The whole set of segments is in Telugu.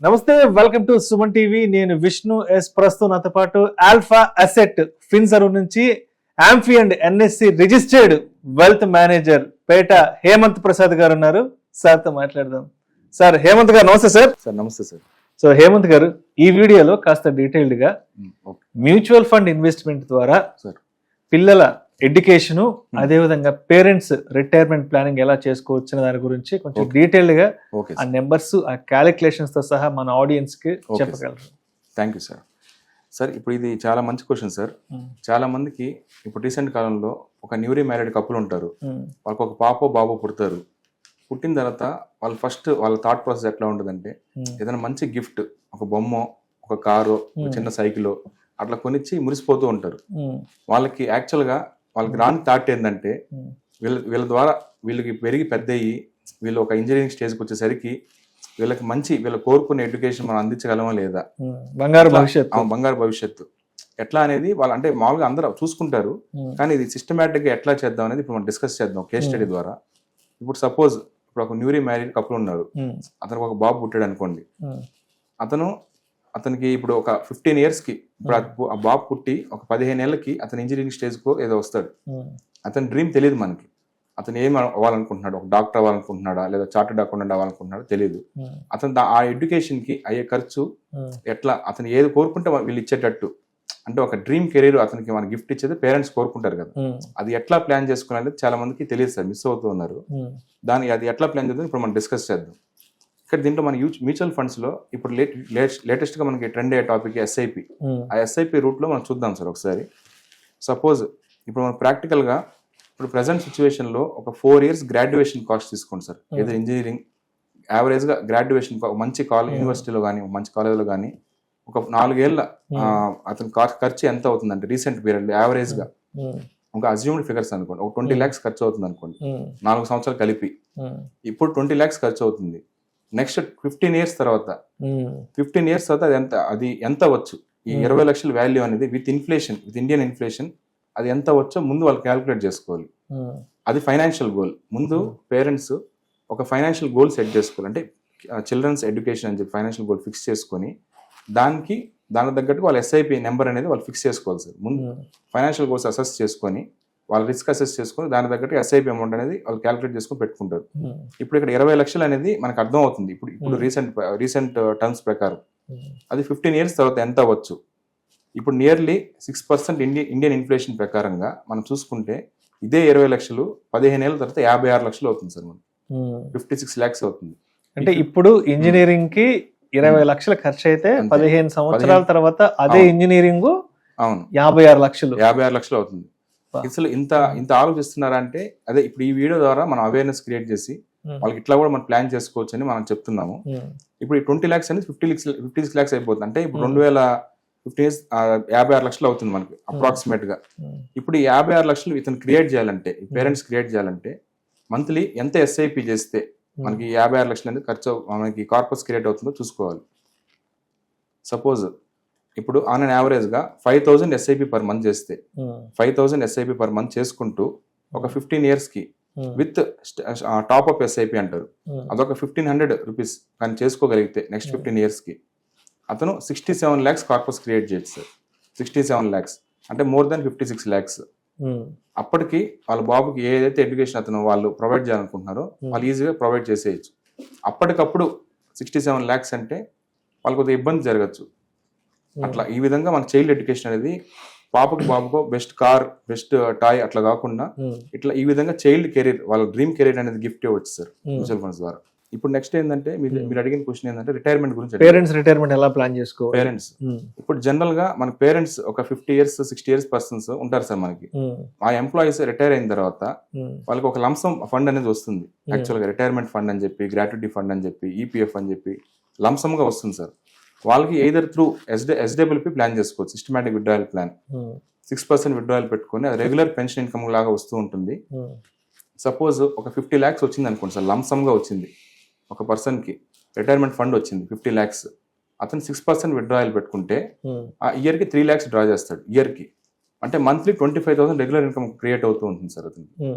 నమస్తే, వెల్కమ్ టు సుమన్ టీవీ. నేను విష్ణు ఎస్. ప్రస్తుతం నాతో పాటు ఆల్ఫా అసెట్ ఫిన్సర్ నుంచి AMFI and NSC registered wealth manager Peta Hemant Prasad గారు ఉన్నారు. సార్తో మాట్లాడదాం. సార్, హేమంత్ గారు నమస్తే సార్. సార్ నమస్తే సార్. సో హేమంత్ గారు, ఈ వీడియోలో కాస్త డీటెయిల్డ్ గా మ్యూచువల్ ఫండ్ ఇన్వెస్ట్మెంట్ ద్వారా పిల్లల ఎడ్యుకేషన్, అదేవిధంగా పేరెంట్స్ రిటైర్మెంట్ ప్లానింగ్ ఎలా చేసుకోవచ్చు అనే దాని గురించి కొంచెం డీటెయిల్డ్ గా ఆ నెంబర్స్, ఆ క్యాలిక్యులేషన్స్ తో సహా మన ఆడియన్స్ కి చెప్పగలరు. Thank you sir. సార్, ఇప్పుడు ఇది చాలా మంచి క్వశ్చన్ సార్. చాలా మందికి ఇప్పుడు రీసెంట్ కాలంలో ఒక న్యూరీ మ్యారీడ్ కపుల్ ఉంటారు, వాళ్ళకి ఒక పాపో బాబో పుడతారు. పుట్టిన తర్వాత వాళ్ళు ఫస్ట్ వాళ్ళ థాట్ ప్రాసెస్ ఎట్లా ఉంటుందంటే, ఏదైనా మంచి గిఫ్ట్, ఒక బొమ్మ, ఒక కారు, ఒక చిన్న సైకిల్ అట్లా కొనిచ్చి మురిసిపోతూ ఉంటారు. వాళ్ళకి యాక్చువల్గా వాళ్ళకి రాని థాట్ ఏంటంటే, వీళ్ళ ద్వారా వీళ్ళకి పెరిగి పెద్ద అయ్యి వీళ్ళు ఒక ఇంజనీరింగ్ స్టేజ్కి వచ్చేసరికి వీళ్ళకి మంచి వీళ్ళు కోరుకునే ఎడ్యుకేషన్ మనం అందించగలమా లేదా, బంగారు భవిష్యత్తు ఎట్లా అనేది వాళ్ళు అంటే మామూలుగా అందరూ చూసుకుంటారు. కానీ ఇది సిస్టమేటిక్ గా ఎట్లా చేద్దాం అనేది ఇప్పుడు మనం డిస్కస్ చేద్దాం కేస్ స్టడీ ద్వారా. ఇప్పుడు సపోజ్ ఇప్పుడు ఒక న్యూరీ మ్యారీడ్ కపుల్ ఉన్నారు, అతనికి ఒక బాబు పుట్టాడు అనుకోండి. అతనికి ఇప్పుడు ఒక 15 years కి ఇప్పుడు ఆ బాబు పుట్టి ఒక 15 ఏళ్ళకి అతను ఇంజనీరింగ్ స్టేజ్కో ఏదో వస్తాడు. అతని డ్రీమ్ తెలియదు మనకి. అతను ఏం అవ్వాలనుకుంటున్నాడు, ఒక డాక్టర్ అవ్వాలనుకుంటున్నాడా లేదా చార్టెడ్ అకౌంటెంట్ అవ్వాలనుకుంటున్నాడో తెలియదు. అతను ఆ ఎడ్యుకేషన్ కి అయ్యే ఖర్చు ఎట్లా, అతను ఏది కోరుకుంటే వీళ్ళు ఇచ్చేటట్టు, అంటే ఒక డ్రీమ్ కెరీర్ అతనికి మన గిఫ్ట్ ఇచ్చేది పేరెంట్స్ కోరుకుంటారు కదా, అది ఎట్లా ప్లాన్ చేసుకునేది చాలా మందికి తెలియదు సార్, మిస్ అవుతూ ఉన్నారు. అది ఎట్లా ప్లాన్ చేద్దాం ఇప్పుడు మనం డిస్కస్ చేద్దాం. ఇక్కడ దీంట్లో మన మ్యూచువల్ ఫండ్స్ లో ఇప్పుడు లేటెస్ట్ గా మనకి ట్రెండ్ అయ్యే టాపిక్ ఎస్ఐపి. ఆ ఎస్ఐపి రూట్ లో మనం చూద్దాం సార్ ఒకసారి. సపోజ్ ఇప్పుడు మనం ప్రాక్టికల్ గా ఇప్పుడు ప్రెసెంట్ సిచ్యువేషన్ లో ఒక 4 years గ్రాడ్యుయేషన్ కాస్ట్ తీసుకోండి సార్. ఏదో ఇంజనీరింగ్ యావరేజ్ గా గ్రాడ్యుయేషన్ మంచి కాలేజ్ యూనివర్సిటీలో కానీ మంచి కాలేజ్లో కానీ ఒక 4 ఏళ్ళ అతని ఖర్చు ఎంత అవుతుందంటే రీసెంట్ పీరియడ్ లో యావరేజ్ గా ఒక అజ్యూమ్డ్ ఫిగర్స్ అనుకోండి, ఒక 20 lakhs ఖర్చు అవుతుంది అనుకోండి 4 సంవత్సరాలు కలిపి. ఇప్పుడు 20 lakhs ఖర్చు అవుతుంది. నెక్స్ట్ 15 years తర్వాత అది ఎంత వచ్చు, ఈ 20 లక్షల వాల్యూ అనేది విత్ ఇండియన్ ఇన్ఫ్లేషన్ అది ఎంత వచ్చో ముందు వాళ్ళు క్యాలిక్యులేట్ చేసుకోవాలి. అది ఫైనాన్షియల్ గోల్. ముందు పేరెంట్స్ ఒక ఫైనాన్షియల్ గోల్ సెట్ చేసుకోవాలి. అంటే చిల్డ్రన్స్ ఎడ్యుకేషన్ అని చెప్పి ఫైనాన్షియల్ గోల్ ఫిక్స్ చేసుకొని దానికి తగ్గట్టు వాళ్ళ ఎస్ఐపి నెంబర్ అనేది వాళ్ళు ఫిక్స్ చేసుకోవాలి సార్. ముందు ఫైనాన్షియల్ గోల్స్ అసెస్ చేసుకొని వాళ్ళు రిస్క్ అసెస్ చేసుకొని దాని తగ్గట్టు ఎస్ఐపి అమౌంట్ అనేది వాళ్ళు క్యాలిక్యులేట్ చేసుకొని పెట్టుకుంటారు. ఇప్పుడు ఇక్కడ 20 లక్షలు అనేది మనకు అర్థం అవుతుంది ఇప్పుడు రీసెంట్ టర్మ్స్ ప్రకారం. అది 15 years తర్వాత ఎంత అవ్వచ్చు. ఇప్పుడు నియర్లీ 6% ఇండియన్ ఇన్ఫ్లేషన్ ప్రకారంగా మనం చూసుకుంటే ఇదే 20 లక్షలు 15 ఏళ్ళ తర్వాత 56 లక్షలు అవుతుంది సార్. మనం 56 lakhs అవుతుంది. అంటే ఇప్పుడు ఇంజనీరింగ్ కి 20 లక్షలు ఖర్చు అయితే 15 సంవత్సరాల తర్వాత అదే ఇంజనీరింగ్ అవును 56 లక్షలు అవుతుంది. అసలు ఇంత ఆలోచిస్తున్నారా అంటే అదే ఇప్పుడు ఈ వీడియో ద్వారా మనం అవేర్నెస్ క్రియేట్ చేసి వాళ్ళకి ఇట్లా కూడా మనం ప్లాన్ చేసుకోవచ్చు అని మనం చెప్తున్నాము. ఇప్పుడు ఈ 20 lakhs అనేది 56 lakhs అయిపోతుంది. అంటే ఇప్పుడు 2015 years 56 లక్షలు అవుతుంది మనకి అప్రాక్సిమేట్ గా. ఇప్పుడు ఈ 56 లక్షలు ఇతను క్రియేట్ చేయాలంటే, పేరెంట్స్ క్రియేట్ చేయాలంటే మంత్లీ ఎంత ఎస్ఐపి చేస్తే మనకి 56 లక్షలు అనేది ఖర్చు మనకి కార్పస్ క్రియేట్ అవుతుందో చూసుకోవాలి. సపోజ్ ఇప్పుడు ఆన్ అండ్ యావరేజ్ గా 5,000 ఎస్ఐపి పర్ మంత్ చేస్తే 5,000 ఎస్ఐపి పర్ మంత్ చేసుకుంటూ ఒక 15 years కి విత్ టాప్ అప్ ఎస్ఐపి అంటారు, అదొక 1,500 rupees కానీ చేసుకోగలిగితే నెక్స్ట్ 15 years కి అతను 67 lakhs కార్పస్ క్రియేట్ చేయొచ్చు సార్. 67 lakhs అంటే మోర్ దాన్ 56 lakhs. అప్పటికి వాళ్ళ బాబుకి ఏదైతే ఎడ్యుకేషన్ అతను వాళ్ళు ప్రొవైడ్ చేయాలనుకుంటున్నారో వాళ్ళు ఈజీగా ప్రొవైడ్ చేసేయచ్చు. అప్పటికప్పుడు 67 lakhs అంటే వాళ్ళకి కొద్దిగా ఇబ్బంది జరగచ్చు. అట్లా ఈ విధంగా మన చైల్డ్ ఎడ్యుకేషన్ అనేది పాపకు బాబుకో బెస్ట్ కార్, బెస్ట్ టాయ్ అట్లా కాకుండా ఇట్లా ఈ విధంగా చైల్డ్ కెరీర్, వాళ్ళ డ్రీమ్ కెరీర్ అనేది గిఫ్ట్ ఇవ్వచ్చు సార్ మ్యూచువల్ ఫండ్స్ ద్వారా. ఇప్పుడు నెక్స్ట్ ఏంటంటే మీరు అడిగిన క్వశ్చన్ ఏంటంటే రిటైర్మెంట్ గురించి. పేరెంట్స్ రిటైర్మెంట్ ఎలా ప్లాన్ చేసుకోవాలి? పేరెంట్స్ ఇప్పుడు జనరల్ గా మన పేరెంట్స్ ఒక 50 years 60 years పర్సన్స్ ఉంటారు సార్ మనకి. ఆ ఎంప్లాయీస్ రిటైర్ అయిన తర్వాత వాళ్ళకి ఒక లంసమ్ ఫండ్ అనేది వస్తుంది. యాక్చువల్ గా రిటైర్మెంట్ ఫండ్ అని చెప్పి, గ్రాట్యుటీ ఫండ్ అని చెప్పి, ఈపీఎఫ్ అని చెప్పి లంసమ్ గా వస్తుంది సార్. వాళ్ళకి ఎయిదర్ త్రూ ఎస్డబ్ల్యూపీ ప్లాన్ చేసుకోవచ్చు, సిస్టమాటిక్ విత్డ్రాయల్ ప్లాన్. 6% విత్డ్రాయల్ పెట్టుకొని అది రెగ్యులర్ పెన్షన్ ఇన్కమ్ లాగా వస్తూ ఉంటుంది. సపోజ్ ఒక 50 lakhs వచ్చింది అనుకోండి సార్, లంసమ్ గా వచ్చింది ఒక పర్సన్ కి, రిటైర్మెంట్ ఫండ్ వచ్చింది 50 lakhs. అతను 6% విత్డ్రాయల్ పెట్టుకుంటే ఆ ఇయర్ కి 3 lakhs డ్రా చేస్తాడు ఇయర్ కి. అంటే మంత్లీ 25,000 రెగ్యులర్ ఇన్కమ్ క్రియేట్ అవుతూ ఉంటుంది సార్. అతను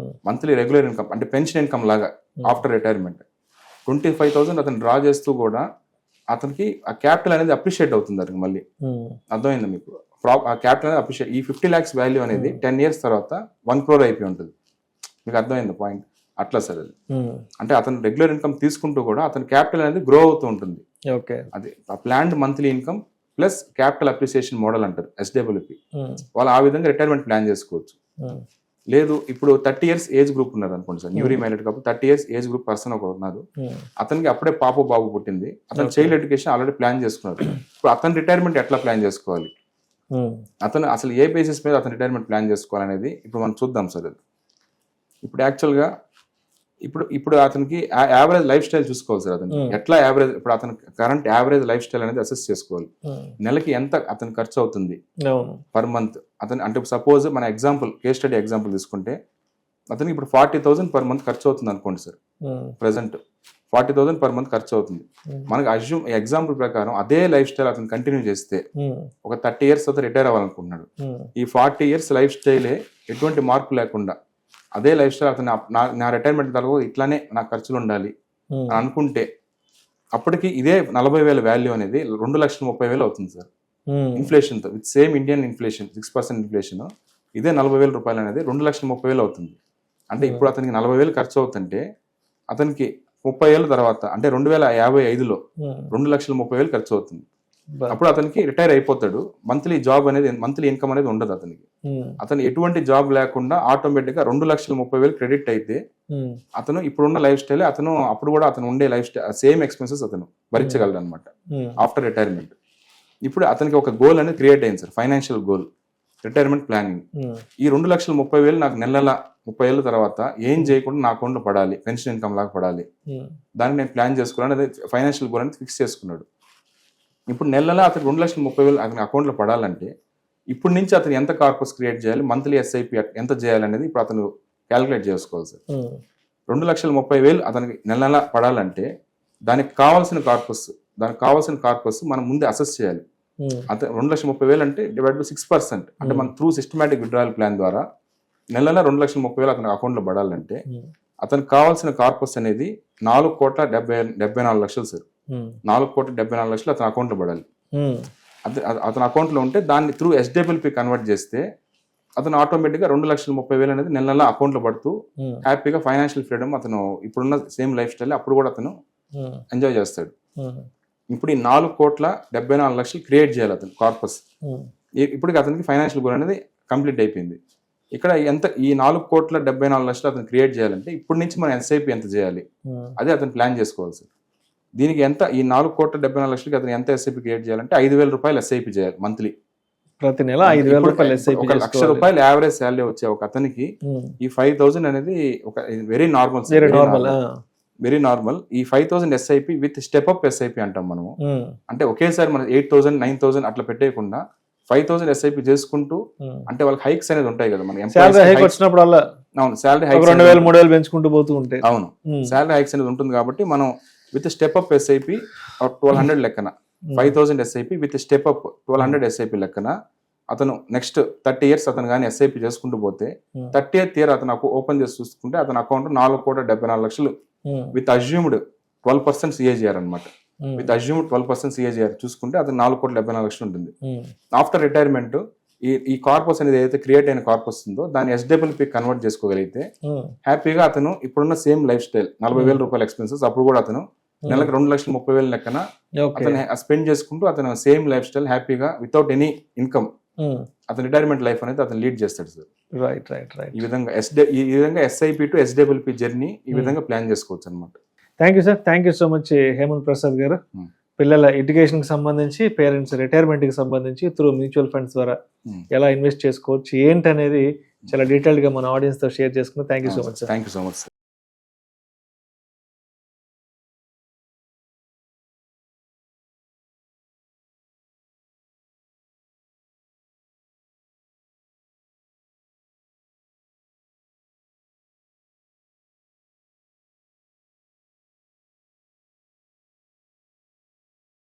మంత్లీ రెగ్యులర్ ఇన్కమ్ అంటే పెన్షన్ ఇన్కమ్ లాగా ఆఫ్టర్ రిటైర్మెంట్ 25,000 అతను డ్రా చేస్తూ కూడా అతనికి ఆ క్యాపిటల్ అనేది అప్రిషియేట్ అవుతుంది అతనికి మళ్ళీ. అర్థమైందా మీకు? ఆ క్యాపిటల్ అనేది అప్రిషియేట్, ఈ 50 lakhs వాల్యూ అనేది 10 years తర్వాత 1 crore అయిపోయి ఉంటుంది. మీకు అర్థమైంది పాయింట్? అట్లా సార్ అది. అంటే అతను రెగ్యులర్ ఇన్కమ్ తీసుకుంటూ కూడా అతని క్యాపిటల్ అనేది గ్రో అవుతూ ఉంటుంది. అది ఆ planned monthly income plus capital appreciation model అంటారు SWP. వాళ్ళు ఆ విధంగా రిటైర్మెంట్ ప్లాన్ చేసుకోవచ్చు. లేదు ఇప్పుడు 30 years ఏజ్ గ్రూప్ ఉన్నారు అనుకోండి సార్, న్యూరీ మ్యారీడ్ కాబట్టి 30 years ఏజ్ గ్రూప్ పర్సన్ ఒకరు ఉన్నారు, అతనికి అప్పుడే బాబు పుట్టింది, అతను చైల్డ్ ఎడ్యుకేషన్ ఆల్రెడీ ప్లాన్ చేసుకున్నారు. ఇప్పుడు అతని రిటైర్మెంట్ ఎట్లా ప్లాన్ చేసుకోవాలి, అతను అసలు ఏ బేసిస్ మీద అతను రిటైర్మెంట్ ప్లాన్ చేసుకోవాలనేది ఇప్పుడు మనం చూద్దాం సార్. అది ఇప్పుడు యాక్చువల్గా ఇప్పుడు అతనికి యావరేజ్ లైఫ్ స్టైల్ చూసుకోవాలి సార్. అతను ఎట్లా యావరేజ్, ఇప్పుడు అతను కరెంట్ యావరేజ్ లైఫ్ స్టైల్ అనేది అసెస్ చేసుకోవాలి. నెలకి ఎంత అతను ఖర్చు అవుతుంది పర్ మంత్ అతను. అంటే సపోజ్ మన కేస్ స్టడీ ఎగ్జాంపుల్ తీసుకుంటే అతనికి ఇప్పుడు 40,000 per month ఖర్చు అవుతుంది అనుకోండి సార్. ప్రెసెంట్ 40,000 per month ఖర్చు అవుతుంది. మనకి అజ్యూమ్ ఎగ్జాంపుల్ ప్రకారం అదే లైఫ్ స్టైల్ అతను కంటిన్యూ చేస్తే ఒక 30 years తర్వాత రిటైర్ అవ్వాలనుకుంటున్నాడు. ఈ 40 years లైఫ్ స్టైలే ఎటువంటి మార్పు లేకుండా అదే లైఫ్ స్టైల్ అతను నా రిటైర్మెంట్ తర్వాత ఇట్లానే నా ఖర్చులు ఉండాలి అని అనుకుంటే అప్పటికి ఇదే 40,000 వాల్యూ అనేది 2,30,000 అవుతుంది సార్. ఇన్ఫ్లేషన్ తో with same Indian inflation 6% inflation, ఇదే 40,000 రూపాయలు అనేది 2,30,000 అవుతుంది. అంటే ఇప్పుడు అతనికి 40,000 ఖర్చు అవుతుంటే అతనికి 30 ఏళ్ళ తర్వాత అంటే 2055లో 2,30,000 ఖర్చు అవుతుంది. అప్పుడు అతనికి రిటైర్ అయిపోతాడు. మంత్లీ ఇన్కమ్ అనేది ఉండదు అతనికి. అతను ఎటువంటి జాబ్ లేకుండా ఆటోమేటిక్ గా 2,30,000 క్రెడిట్ అయితే అతను ఇప్పుడున్న లైఫ్ స్టైల్ అప్పుడు కూడా అతను ఉండే లైఫ్ స్టైల్ సేమ్ ఎక్స్పెన్సెస్ అతను భరించగలడు అనమాట ఆఫ్టర్ రిటైర్మెంట్. ఇప్పుడు అతనికి ఒక గోల్ అనేది క్రియేట్ అయింది sir, financial goal, retirement planning. ఈ 2,30,000 నాకు నెల 30 ఏళ్ళ తర్వాత ఏం చేయకుండా నా అకౌంట్ లో పడాలి, పెన్షన్ ఇన్కమ్ లాగా పడాలి, దాన్ని నేను ప్లాన్ చేసుకోవాలని అదే ఫైనాన్షియల్ గోల్ అనేది ఫిక్స్ చేసుకున్నాడు. ఇప్పుడు నెల అతను 2,30,000 అతని అకౌంట్ లో పడాలంటే ఇప్పటి నుంచి అతను ఎంత కార్పస్ క్రియేట్ చేయాలి, మంత్లీ SIP ఎంత చేయాలనేది ఇప్పుడు అతను క్యాలిక్యులేట్ చేసుకోవాలి సార్. 2,30,000 అతనికి నెల పడాలంటే దానికి కావాల్సిన కార్పస్ మనం ముందే అసెస్ చేయాలి. అతను 2,30,000 అంటే డివైడ్ బై 6%, అంటే మన త్రూ సిస్టమాటిక్ విత్డ్రాయల్ ప్లాన్ ద్వారా నెల 2,30,000 అతని అకౌంట్ లో పడాలంటే అతనికి కావాల్సిన కార్పస్ అనేది 4,74,00,000 సార్. 4,74,00,000 అతని అకౌంట్ లో పడాలి. అతని అకౌంట్ లో ఉంటే దాన్ని త్రూ SWP కన్వర్ట్ చేస్తే అతను ఆటోమేటిక్ గా 2,30,000 అనేది నెల అకౌంట్ లో పడుతూ హ్యాపీగా ఫైనాన్షియల్ ఫ్రీడమ్ అతను ఇప్పుడున్న సేమ్ లైఫ్ స్టైల్ అప్పుడు కూడా అతను ఎంజాయ్ చేస్తాడు. ఇప్పుడు ఈ 4,74,00,000 క్రియేట్ చేయాలి అతను కార్పస్. ఇప్పటికి అతనికి ఫైనాన్షియల్ గోల్ అనేది కంప్లీట్ అయిపోయింది. ఇక్కడ ఈ 4,74,00,000 అతను క్రియేట్ చేయాలంటే ఇప్పటి నుంచి మనం SIP ఎంత చేయాలి అదే అతను ప్లాన్ చేసుకోవాలి సార్. దీనికి ఈ 4,74,00,000 అతను ఎంత SIP క్రియేట్ చేయాలంటే 5,000 రూపాయలు SIP చేయాలి మంత్లీ. ప్రతి నెల 5,000 రూపాయలు SIP. 1,00,000 రూపాయలు యావరేజ్ శాలరీ వచ్చే ఒక అతనికి ఈ 5,000 అనేది ఒక వెరీ నార్మల్. ఈ 5,000 SIP with step up SIP అంటాం మనము. అంటే ఒకేసారి మనం 8,000 9,000 అట్లా పెట్టేయకుండా 5,000 SIP చేసుకుంటూ, అంటే వాళ్ళకి హైక్స్ అనేది ఉంటాయి కదా, మన శాలరీ హైక్ వచ్చినప్పుడు శాలరీ హైక్ 2,000 3,000 పెంచుకుంటూ పోతూ ఉంటాయి. అవును, శాలరీ హైక్స్ అనేది ఉంటుంది కాబట్టి మనం విత్ స్టెప్ అప్ SIP 1,200 లెక్కన 5,000 SIP with step up 1,200 SIP లెక్కన అతను నెక్స్ట్ 30 years అతను కానీ SIP చేసుకుంటూ పోతే 30th year అతను ఓపెన్ చేసి చూసుకుంటే అతని అకౌంట్ 4,74,00,000 విత్ అజ్యూమ్డ్ 12% CAGR అనమాట. విత్ అజ్యూమ్డ్ 12% CAGR చూసుకుంటే అతను 4,74,00,000 ఉంటుంది. ఆఫ్టర్ రిటైర్మెంట్ ఈ కార్పస్ అనేది ఏదైతే క్రియేట్ అయిన కార్పస్ ఉందో దాన్ని SWP కన్వర్ట్ చేసుకోగలిగితే హ్యాపీగా అతను ఇప్పుడున్న సేమ్ లైఫ్ స్టైల్ 40,000 రూపాయల ఎక్స్పెన్సెస్ అప్పుడు కూడా అతను నెలకు 2,30,000 లెక్కన అతను స్పెండ్ చేసుకుంటూ అతను సేమ్ లైఫ్ స్టైల్ హ్యాపీగా వితౌట్ ఎనీ ఇన్కమ్ అతను రిటైర్మెంట్ లైఫ్ అనేది అతను లీడ్ చేస్తాడు సార్. ఈ విధంగా SIP టు SWP జర్నీ ఈ విధంగా ప్లాన్ చేసుకోవచ్చు అనమాట. Thank you sir, thank you so much Hemanth Prasad గారు. పిల్లల ఎడ్యుకేషన్ కి సంబంధించి, పేరెంట్స్ రిటైర్మెంట్ కి సంబంధించి త్రూ మ్యూచువల్ ఫండ్స్ ద్వారా ఎలా ఇన్వెస్ట్ చేసుకోవచ్చు ఏంటి అనేది చాలా డీటెయిల్డ్ గా మన ఆడియన్స్ తో షేర్ చేసుకున్నాం. Thank you so much sir. Thank you so much.